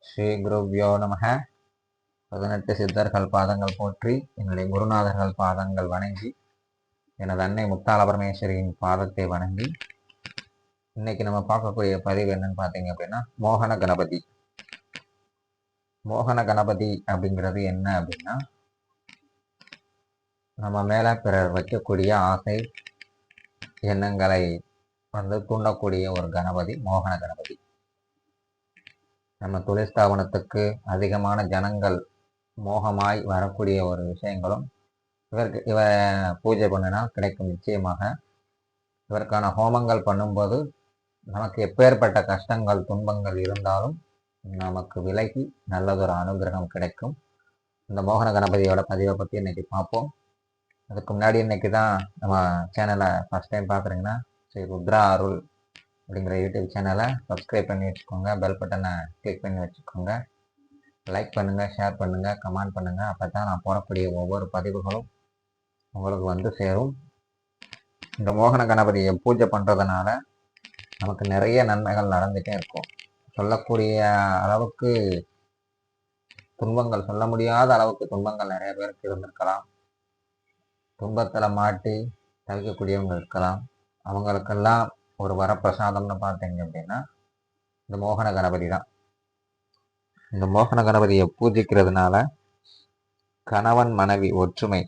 ஸ்ரீ குருவ்யோ நமக. 18 சித்தர்கள் பாதங்கள் போற்றி, என்னுடைய குருநாதர்கள் பாதங்கள் வணங்கி, எனது அன்னை முத்தாள பரமேஸ்வரியின் பாதத்தை வணங்கி, இன்னைக்கு நம்ம பார்க்கக்கூடிய பதிவு என்னன்னு பார்த்தீங்க அப்படின்னா, மோகன கணபதி. மோகன கணபதி அப்படிங்கிறது என்ன அப்படின்னா, நம்ம மேல பிறர் வைக்கக்கூடிய ஆசை எண்ணங்களை தூண்டக்கூடிய ஒரு கணபதி மோகன கணபதி. நம்ம தொழில் ஸ்தாபனத்துக்கு அதிகமான ஜனங்கள் மோகமாய் வரக்கூடிய ஒரு விஷயங்களும் இவ பூஜை பண்ணினா கிடைக்கும். நிச்சயமாக இவருக்கான ஹோமங்கள் பண்ணும்போது நமக்கு எப்பேற்பட்ட கஷ்டங்கள் துன்பங்கள் இருந்தாலும் நமக்கு விலகி நல்லதொரு அனுகிரகம் கிடைக்கும். இந்த மோகன கணபதியோட பதிவை பற்றி இன்னைக்கு பார்ப்போம். அதுக்கு முன்னாடி இன்னைக்கு தான் நம்ம சேனலை ஃபஸ்ட் டைம் பார்க்குறீங்கன்னா ஸ்ரீ ருத்ரா அருள் அப்படிங்கிற யூடியூப் சேனலை சப்ஸ்கிரைப் பண்ணி வச்சுக்கோங்க. பெல் பட்டனை கிளிக் பண்ணி வச்சுக்கோங்க. லைக் பண்ணுங்கள், ஷேர் பண்ணுங்கள், கமெண்ட் பண்ணுங்கள். அப்போ தான் நான் போடக்கூடிய ஒவ்வொரு பதிவுகளும் உங்களுக்கு சேரும். இந்த மோகன கணபதியை பூஜை பண்ணுறதுனால நமக்கு நிறைய நன்மைகள் நடந்துகிட்டே இருக்கும். சொல்லக்கூடிய அளவுக்கு துன்பங்கள், சொல்ல முடியாத அளவுக்கு துன்பங்கள் நிறைய பேருக்கு இருந்திருக்கலாம். துன்பத்தில் மாட்டி தவிக்கக்கூடியவங்க இருக்கலாம். அவங்களுக்கெல்லாம் ஒரு வரப்பிரசாதம்னு பார்த்தீங்க அப்படின்னா இந்த மோகன கணபதி தான். இந்த மோகன கணபதியை பூஜிக்கிறதுனால கணவன் மனைவி ஒற்றுமை,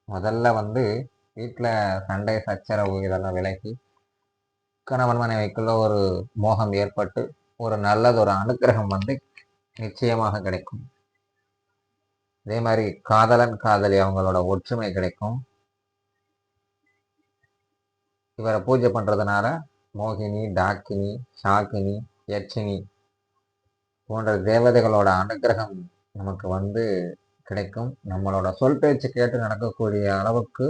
முதல்ல வீட்டில் சண்டை சச்சரவு இதெல்லாம் விலகி கணவன் மனைவிக்குள்ள ஒரு மோகம் ஏற்பட்டு ஒரு நல்லதொரு அனுக்கிரகம் நிச்சயமாக கிடைக்கும். அதே மாதிரி காதலன் காதலி அவங்களோட ஒற்றுமை கிடைக்கும். இவரை பூஜை பண்றதுனால மோகினி, டாக்கினி, சாக்கினி, யட்சினி போன்ற தேவதைகளோட அனுக்கிரகம் நமக்கு கிடைக்கும். நம்மளோட சொல் பேச்சு கேட்டு நடக்கக்கூடிய அளவுக்கு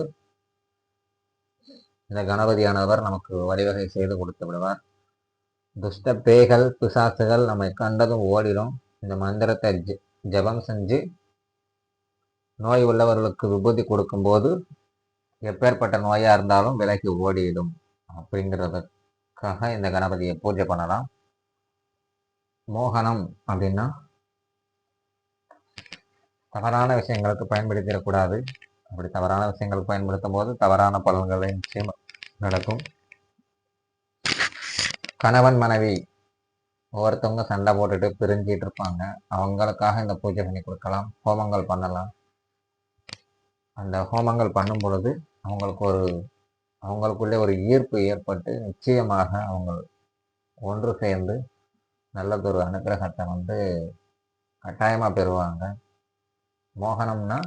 இந்த கணபதியானவர் நமக்கு வழிவகை செய்து கொடுத்து விடுவார். துஷ்ட பேய்கள் பிசாசுகள் நம்மை கண்டதும் ஓடிடும். இந்த மந்திரத்தை ஜபம் செஞ்சு நோய் உள்ளவர்களுக்கு விபூதி கொடுக்கும்போது எப்பேற்பட்ட நோயா இருந்தாலும் விலக்கி ஓடிடும். அப்படிங்கிறதுக்காக இந்த கணபதியை பூஜை பண்ணலாம். மோகனம் அப்படின்னா தவறான விஷயங்களுக்கு பயன்படுத்திடக்கூடாது. அப்படி தவறான விஷயங்களுக்கு பயன்படுத்தும் போது தவறான பலன்களை நிச்சயம் நடக்கும். கணவன் மனைவி ஒவ்வொருத்தவங்க சண்டை போட்டுட்டு பிரிஞ்சிட்டு இருப்பாங்க. அவங்களுக்காக இந்த பூஜை பண்ணி கொடுக்கலாம், ஹோமங்கள் பண்ணலாம். அந்த ஹோமங்கள் பண்ணும் பொழுது அவங்களுக்குள்ளே ஒரு ஈர்ப்பு ஏற்பட்டு நிச்சயமாக அவங்க ஒன்று சேர்ந்து நல்லதொரு அனுகிரகத்தை கட்டாயமாக பெறுவாங்க. மோகனம்னா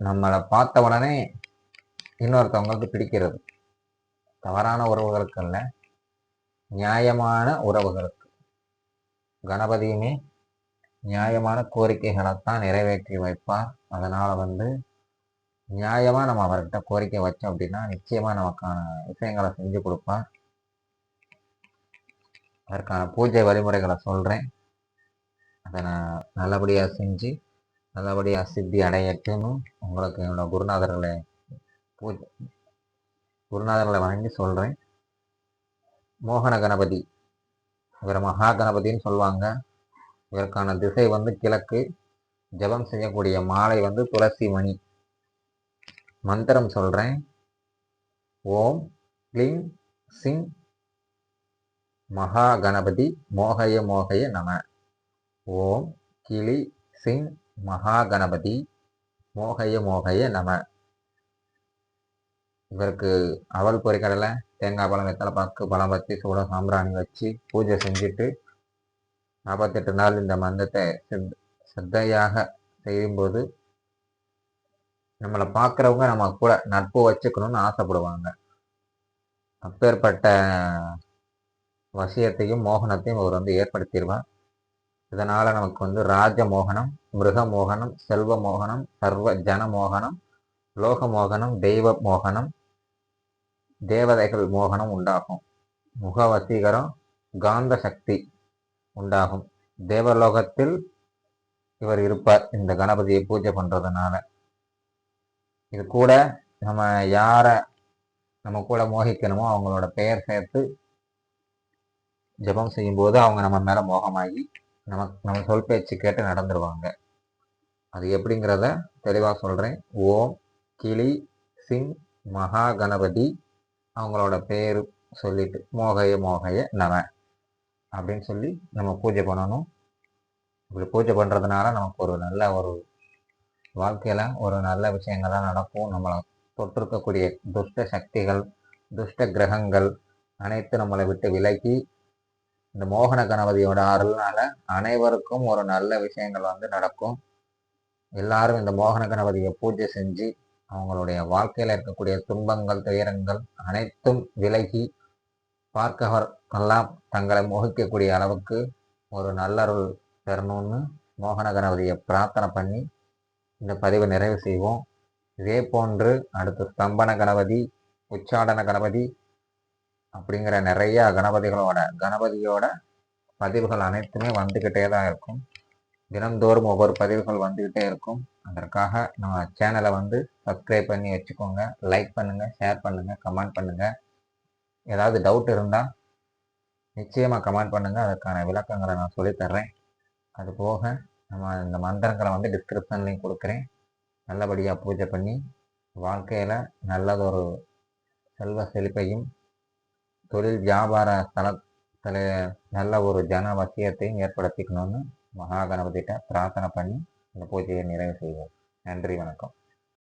நம்மளை பார்த்த உடனே இன்னொருத்தவங்களுக்கு பிடிக்கிறது. தவறான உறவுகளுக்கு அல்ல, நியாயமான உறவுகளுக்கு. கணபதியுமே நியாயமான கோரிக்கைகளைத்தான் நிறைவேற்றி வைப்பார். அதனால நியாயமாக நம்ம அவர்கிட்ட கோரிக்கை வச்சோம் அப்படின்னா நிச்சயமாக நமக்கான விஷயங்களை செஞ்சு கொடுப்பார். அதற்கான பூஜை வழிமுறைகளை சொல்கிறேன். அதை நான் நல்லபடியாக செஞ்சு நல்லபடியாக சித்தி அடையட்டுன்னு உங்களுக்கு என்னோட குருநாதர்களை வணங்கி சொல்கிறேன். மோகன கணபதி, இவரை மகா கணபதின்னு சொல்லுவாங்க. இதற்கான திசை கிழக்கு. ஜபம் செய்யக்கூடிய மாலை துளசி மணி. மந்திரம் சொல்றேன். ஓம் க்ளீம் சிங் மகா கணபதி மோகய மோகய நம. ஓம் கிளி சிங் மகா கணபதி மோகய மோகய நம. இவருக்கு அவல் பொறிக்கடலை, தேங்காய் பழம், வெத்தலை பாக்கு, பழம் பத்தி சூட சாம்பிராணி வச்சு பூஜை செஞ்சுட்டு 48 நாள் இந்த மந்திரத்தை சித்தையாக செய்யும்போது நம்மளை பார்க்குறவங்க நம்ம கூட நட்பு வச்சுக்கணும்னு ஆசைப்படுவாங்க. அப்பேற்பட்ட வசியத்தையும் மோகனத்தையும் அவர் ஏற்படுத்திடுவார். இதனால நமக்கு ராஜ மோகனம், மிருக மோகனம், செல்வ மோகனம், சர்வ ஜன மோகனம், லோக மோகனம், தெய்வ மோகனம், தேவதைகள் மோகனம் உண்டாகும். முக வசீகரம், காந்த சக்தி உண்டாகும். தேவலோகத்தில் இவர் இருப்பார் இந்த கணபதியை பூஜை பண்றதுனால. இது கூட நம்ம யாரை நம்ம கூட மோகிக்கணுமோ அவங்களோட பெயர் சேர்த்து ஜபம் செய்யும்போது அவங்க நம்ம மேல மோகமாகி நம்ம சொல் பேச்சு கேட்டு நடந்துருவாங்க. அது எப்படிங்கிறத தெளிவாக சொல்கிறேன். ஓம் கிளி சிங் மகா கணபதி, அவங்களோட பேர் சொல்லிட்டு மோகய மோகய நம அப்படின்னு சொல்லி நம்ம பூஜை பண்ணணும். இப்படி பூஜை பண்ணுறதுனால நமக்கு ஒரு நல்ல ஒரு வாழ்க்கையில் ஒரு நல்ல விஷயங்கள்லாம் நடக்கும். நம்மளை தொற்றிருக்கக்கூடிய துஷ்ட சக்திகள், துஷ்ட கிரகங்கள் அனைத்து நம்மளை விட்டு விலகி இந்த மோகன கணபதியோட அருள்னால அனைவருக்கும் ஒரு நல்ல விஷயங்கள் நடக்கும். எல்லாரும் இந்த மோகன கணபதியை பூஜை செஞ்சு அவங்களுடைய வாழ்க்கையில் இருக்கக்கூடிய துன்பங்கள், துயரங்கள் அனைத்தும் விலகி பார்க்கவரெல்லாம் தங்களை மோகிக்கக்கூடிய அளவுக்கு ஒரு நல்லருள் பெறணும்னு மோகன கணபதியை பிரார்த்தனை பண்ணி இந்த பதிவை நிறைவு செய்வோம். இதே போன்று அடுத்து ஸ்தம்பன கணபதி, உச்சாடன கணபதி அப்படிங்கிற நிறைய கணபதியோட பதிவுகள் அனைத்துமே வந்துக்கிட்டே தான் இருக்கும். தினந்தோறும் ஒவ்வொரு பதிவுகள் வந்துக்கிட்டே இருக்கும். அதற்காக நம்ம சேனலை சப்ஸ்கிரைப் பண்ணி வச்சுக்கோங்க. லைக் பண்ணுங்கள், ஷேர் பண்ணுங்கள், கமெண்ட் பண்ணுங்கள். ஏதாவது டவுட் இருந்தால் நிச்சயமாக கமெண்ட் பண்ணுங்கள். அதற்கான விளக்கங்களை நான் சொல்லித்தர்றேன். அது போக நம்ம இந்த மந்திரங்களை டிஸ்கிரிப்ஷன்லையும் கொடுக்குறேன். நல்லபடியாக பூஜை பண்ணி வாழ்க்கையில் நல்லதொரு செல்வ செழிப்பையும் தொழில் வியாபார ஸ்தலத்தில் நல்ல ஒரு ஜன வசியத்தையும் ஏற்படுத்திக்கணும்னு மகா கணபதிகிட்ட பிரார்த்தனை பண்ணி இந்த பூஜையை நிறைவு செய்வோம். நன்றி, வணக்கம்.